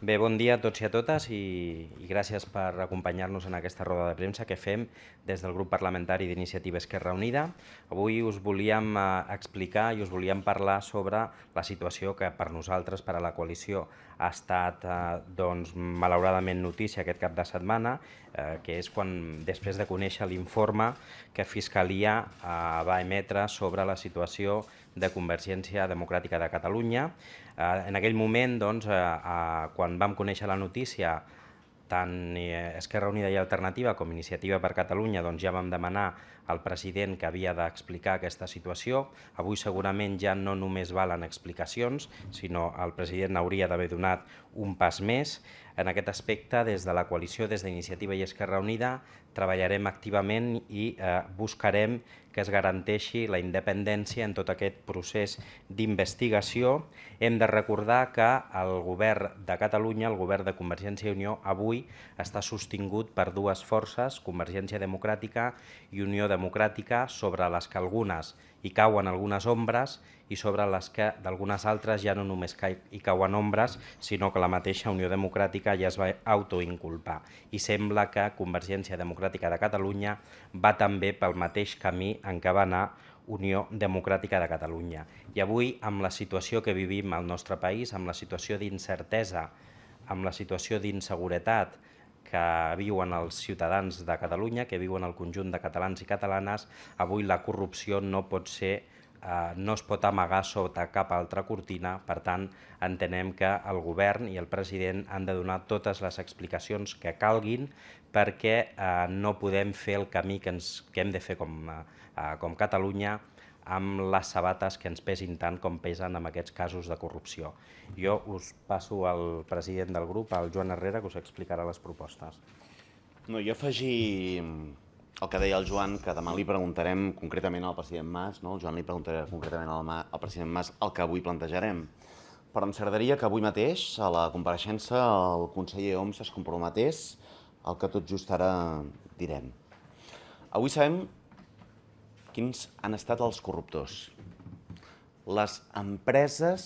Bé, bon dia a tots i a totes i gràcies per acompanyar-nos en aquesta roda de premsa que fem des del grup parlamentari d'Iniciativa Esquerra Unida. Avui us volíem explicar i us volíem parlar sobre la situació que per nosaltres, per a la coalició, ha estat malauradament notícia aquest cap de setmana, que és quan, després de conèixer l'informe que Fiscalia va emetre sobre la situació de Convergència Democràtica de Catalunya. En aquell moment, quan vam conèixer la notícia, tant Esquerra Unida i Alternativa com Iniciativa per Catalunya ja vam demanar al president que havia d'explicar aquesta situació. Avui segurament ja no només valen explicacions, sinó el president hauria d'haver donat un pas més. En aquest aspecte, des de la coalició, des d'Iniciativa i Esquerra Unida, treballarem activament i buscarem que es garanteixi la independència en tot aquest procés d'investigació. Hem de recordar que el govern de Catalunya, el govern de Convergència i Unió, avui està sostingut per dues forces, Convergència Democràtica i Unió Democràtica, sobre les que algunes hi cauen algunes ombres i sobre les que d'algunes altres ja no només hi cauen ombres, sinó que la mateixa Unió Democràtica ja es va autoinculpar. I sembla que Convergència Democràtica de Catalunya va també pel mateix camí en què va anar Unió Democràtica de Catalunya. I avui, amb la situació que vivim al nostre país, amb la situació d'incertesa, amb la situació d'inseguretat que viuen els ciutadans de Catalunya, que viuen el conjunt de catalans i catalanes, avui la corrupció no es pot amagar sota cap altra cortina. Per tant, entenem que el govern i el president han de donar totes les explicacions que calguin, perquè no podem fer el camí que hem de fer com Catalunya amb les sabates que ens pesin tant com pesen en aquests casos de corrupció. Jo us passo al president del grup, al Joan Herrera, que us explicarà les propostes. No, jo afegir el que deia el Joan, que demà li preguntarem concretament al president Mas, no? El Joan li preguntarà concretament al president Mas el que avui plantejarem. Però ens agradaria que avui mateix, a la compareixença, el conseller Homs es comprometés al que tot just ara direm. Avui sabem quins han estat els corruptors, les empreses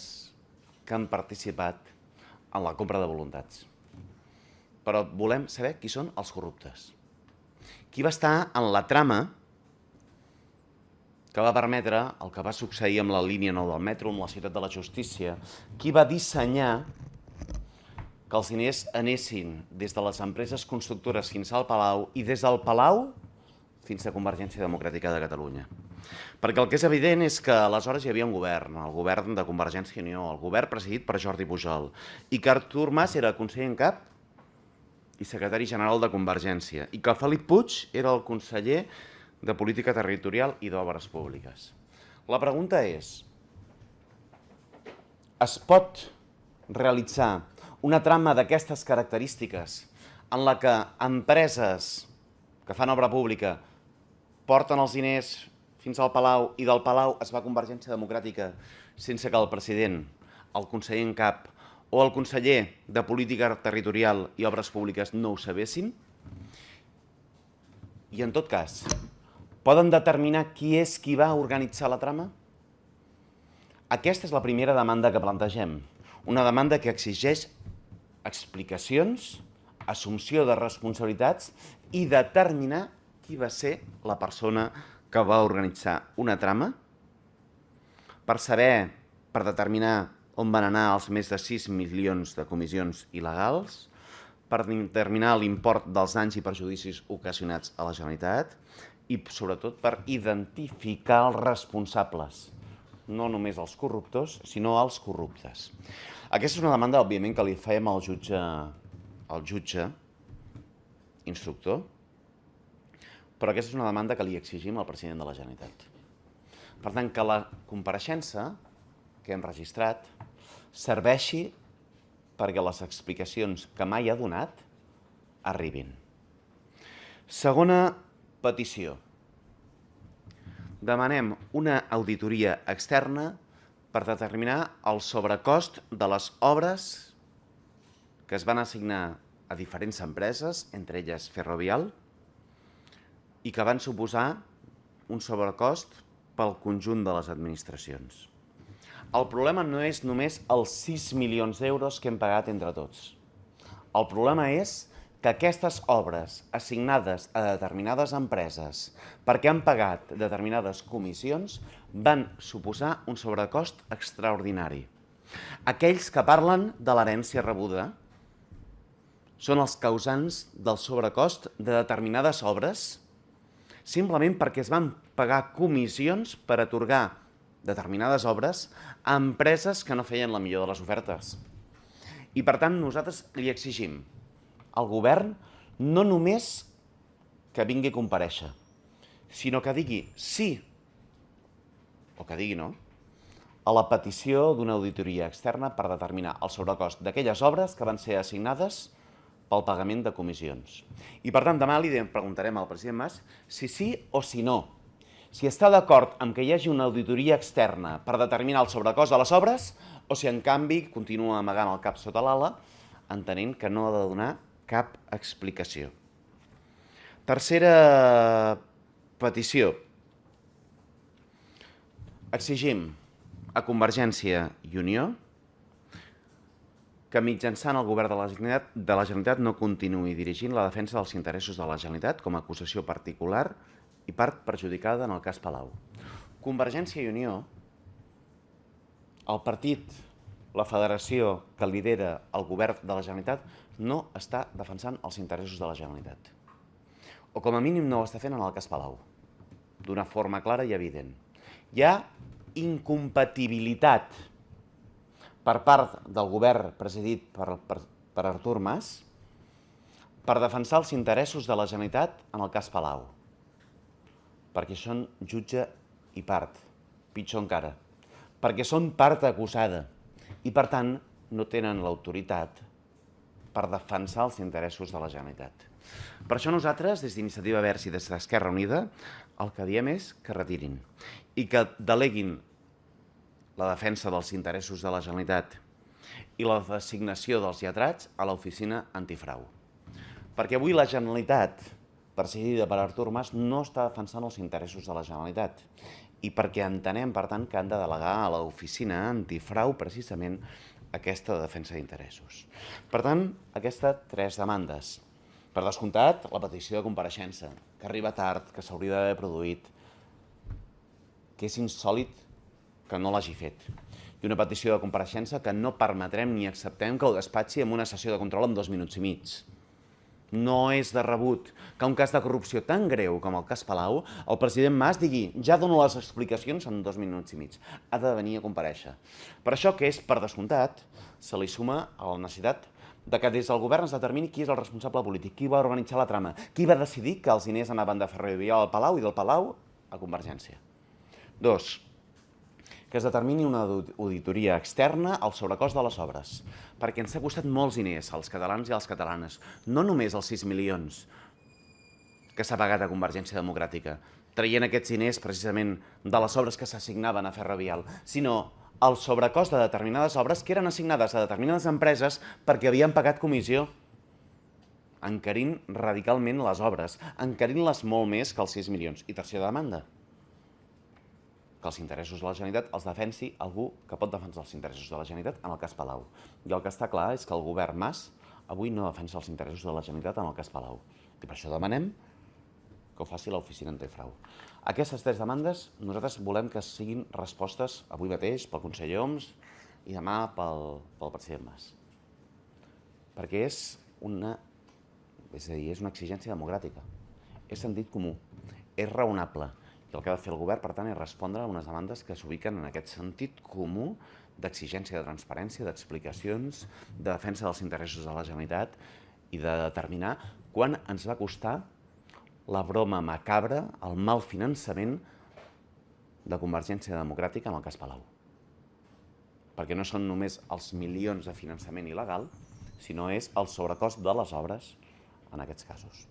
que han participat en la compra de voluntats. Però volem saber qui són els corruptes. Qui va estar en la trama que va permetre el que va succeir amb la línia 9 del metro, amb la ciutat de la justícia. Qui va dissenyar que els diners anessin des de les empreses constructores fins al Palau i des del Palau fins a Convergència Democràtica de Catalunya. Perquè el que és evident és que aleshores hi havia un govern, el govern de Convergència i Unió, el govern presidit per Jordi Pujol, i que Artur Mas era conseller en cap i secretari general de Convergència, i que Felip Puig era el conseller de Política Territorial i d'Obres Públiques. La pregunta és, es pot realitzar una trama d'aquestes característiques en la que empreses que fan obra pública porten els diners fins al Palau i del Palau es va a Convergència Democràtica sense que el president, el conseller en cap o el conseller de Política Territorial i Obres Públiques no ho sabessin? I en tot cas, poden determinar qui és qui va organitzar la trama? Aquesta és la primera demanda que plantegem, una demanda que exigeix explicacions, assumpció de responsabilitats i determinar qui va ser la persona que va organitzar una trama per saber, per determinar on van anar els més de 6 milions de comissions il·legals, per determinar l'import dels danys i perjudicis ocasionats a la Generalitat i, sobretot, per identificar els responsables, no només els corruptors, sinó els corruptes. Aquesta és una demanda, òbviament, que li fem al jutge instructor, però aquesta és una demanda que li exigim al president de la Generalitat. Per tant, que la compareixença que hem registrat serveixi perquè les explicacions que mai ha donat arribin. Segona petició. Demanem una auditoria externa per determinar el sobrecost de les obres que es van assignar a diferents empreses, entre elles Ferrovial, i que van suposar un sobrecost pel conjunt de les administracions. El problema no és només els 6 milions d'euros que hem pagat entre tots. El problema és que aquestes obres assignades a determinades empreses perquè han pagat determinades comissions van suposar un sobrecost extraordinari. Aquells que parlen de l'herència rebuda són els causants del sobrecost de determinades obres simplement perquè es van pagar comissions per atorgar determinades obres a empreses que no feien la millor de les ofertes. I per tant nosaltres li exigim al govern no només que vingui a comparèixer, sinó que digui sí o que digui no a la petició d'una auditoria externa per determinar el sobrecost d'aquelles obres que van ser assignades pel pagament de comissions. I per tant demà li preguntarem al president Mas si sí o si no. Si està d'acord amb que hi hagi una auditoria externa per determinar el sobrecost de les obres o si en canvi continua amagant el cap sota l'ala entenent que no ha de donar cap explicació. Tercera petició. Exigim a Convergència i Unió que mitjançant el govern de la Generalitat no continuï dirigint la defensa dels interessos de la Generalitat com a acusació particular i part perjudicada en el cas Palau. Convergència i Unió, el partit, la federació que lidera el govern de la Generalitat, no està defensant els interessos de la Generalitat. O com a mínim no ho està fent en el cas Palau, d'una forma clara i evident. Hi ha incompatibilitat per part del govern presidit per Artur Mas per defensar els interessos de la Generalitat en el cas Palau. Perquè són jutge i part, pitjor encara, perquè són part acusada i per tant no tenen l'autoritat per defensar els interessos de la Generalitat. Per això nosaltres, des d'Iniciativa Verds i des d'Esquerra Unida, el que diem és que retirin i que deleguin la defensa dels interessos de la Generalitat i la designació dels lletrats a l'oficina antifrau. Perquè avui la Generalitat, presidida per Artur Mas, no està defensant els interessos de la Generalitat i perquè entenem, per tant, que han de delegar a l'oficina antifrau precisament aquesta defensa d'interessos. Per tant, aquestes tres demandes. Per descomptat, la petició de compareixença, que arriba tard, que s'hauria d'haver produït, que és insòlit que no l'hagi fet. I una petició de compareixença que no permetrem ni acceptem que ho despatxi en una sessió de control en 2 minuts i mig. No és de rebut que un cas de corrupció tan greu com el cas Palau, el president Mas digui ja dono les explicacions en 2 minuts i mig. Ha de venir a comparèixer. Per això que és, per descomptat, se li suma a la necessitat de que des del govern es determini qui és el responsable polític, qui va organitzar la trama, qui va decidir que els diners anaven de Ferrovial al Palau i del Palau a Convergència. 2. Que es determini una auditoria externa al sobrecost de les obres, perquè ens ha costat molts diners als catalans i a les catalanes, no només els 6 milions que s'ha pagat a Convergència Democràtica, traient aquests diners precisament de les obres que s'assignaven a Ferrovial, sinó el sobrecost de determinades obres que eren assignades a determinades empreses perquè havien pagat comissió, encarint radicalment les obres, encarint-les molt més que els 6 milions. I tercera demanda, que els interessos de la Generalitat els defensi algú que pot defensar els interessos de la Generalitat en el cas Palau. I el que està clar és que el govern Mas avui no defensa els interessos de la Generalitat en el cas Palau. I per això demanem que ho faci l'oficina antifrau. Aquestes tres demandes nosaltres volem que siguin respostes avui mateix pel conseller Homs i demà pel president Mas. Perquè és una exigència democràtica, és sentit comú, és raonable. I el que ha de fer el govern, per tant, és respondre a unes demandes que s'ubiquen en aquest sentit comú d'exigència de transparència, d'explicacions, de defensa dels interessos de la Generalitat i de determinar quan ens va costar la broma macabra, el mal finançament de Convergència Democràtica en el cas Palau. Perquè no són només els milions de finançament il·legal, sinó és el sobrecost de les obres en aquests casos.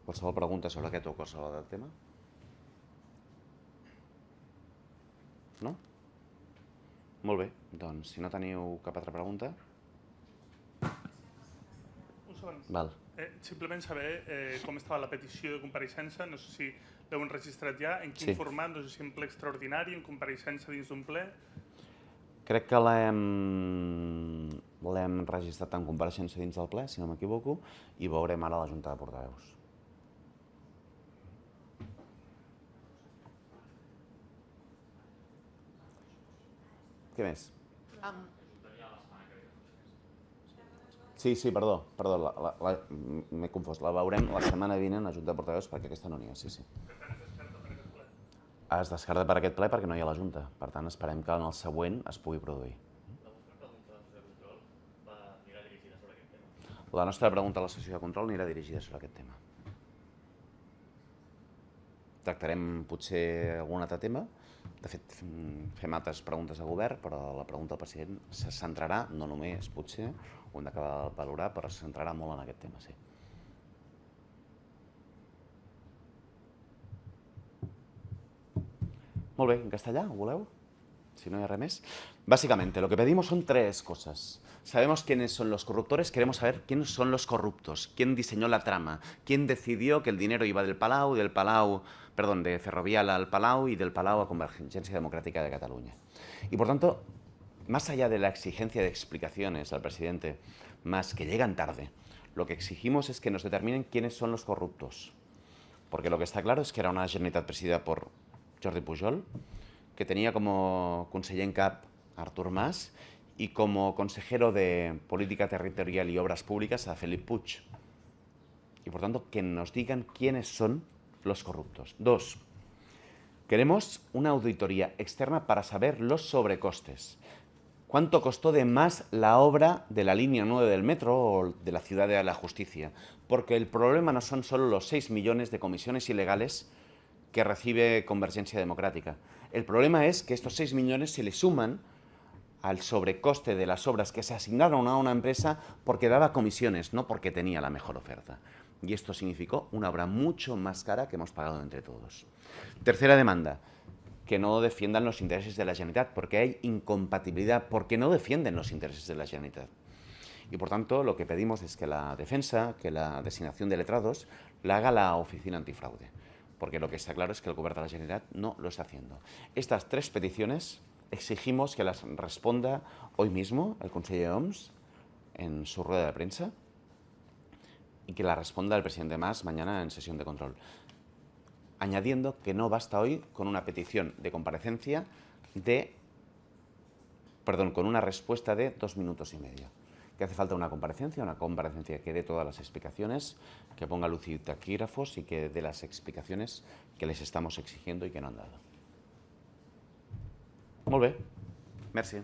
Qualsevol pregunta sobre aquest o qualsevol altre tema? No? Molt bé, doncs si no teniu cap altra pregunta... Val. Simplement saber com estava la petició de compareixença, no sé si l'heu enregistrat ja, en quin format, no sé si en ple extraordinari, en compareixença dins d'un ple... Crec que l'hem registrat en compareixença dins del ple, si no m'equivoco, i veurem ara la Junta de Portaveus. Què més? Sí, perdó, m'he confós. La veurem la setmana vinent a la Junta de Portaveus perquè aquesta no n'hi ha, sí. Es descarta per aquest ple perquè no hi ha la Junta. Per tant, esperem que en el següent es pugui produir. La nostra pregunta a la sessió de control anirà dirigida sobre aquest tema. Tractarem potser algun altre tema. De fet, fem altres preguntes al govern, però la pregunta al president se centrarà, no només potser, ho hem d'acabar de valorar, però se centrarà molt en aquest tema, sí. Molt bé, en castellà, ho voleu? Si no hay res més. Básicamente, lo que pedimos son tres cosas. Sabemos quiénes son los corruptores, queremos saber quiénes son los corruptos, quién diseñó la trama, quién decidió que el dinero iba de Ferrovial al Palau y del Palau a Convergencia Democrática de Cataluña. Y por tanto, más allá de la exigencia de explicaciones al presidente, más que llegan tarde, lo que exigimos es que nos determinen quiénes son los corruptos. Porque lo que está claro es que era una Generalitat presidida por Jordi Pujol, que tenía como conseller en cap a Artur Mas y como consejero de Política Territorial y Obras Públicas a Felip Puig. Y por tanto, que nos digan quiénes son los corruptos. 2. Queremos una auditoría externa para saber los sobrecostes. ¿Cuánto costó de más la obra de la línea 9 del metro o de la Ciudad de la Justicia? Porque el problema no son solo los 6 millones de comisiones ilegales que recibe Convergencia Democrática. El problema es que estos 6 millones se le suman al sobrecoste de las obras que se asignaron a una empresa porque daba comisiones, no porque tenía la mejor oferta. Y esto significó una obra mucho más cara que hemos pagado entre todos. Tercera demanda, que no defiendan los intereses de la Generalitat, porque hay incompatibilidad, porque no defienden los intereses de la Generalitat. Y por tanto, lo que pedimos es que la defensa, que la designación de letrados, la haga la Oficina Antifraude. Porque lo que está claro es que el Gobierno de la Generalitat no lo está haciendo. Estas tres peticiones exigimos que las responda hoy mismo el conseller Homs en su rueda de prensa y que la responda el presidente Mas mañana en sesión de control. Añadiendo que no basta hoy con una petición de comparecencia con una respuesta de 2 minutos y medio. Que hace falta una comparecencia que dé todas las explicaciones, que ponga luz y taquígrafos y que dé las explicaciones que les estamos exigiendo y que no han dado. Molt bé. Merci.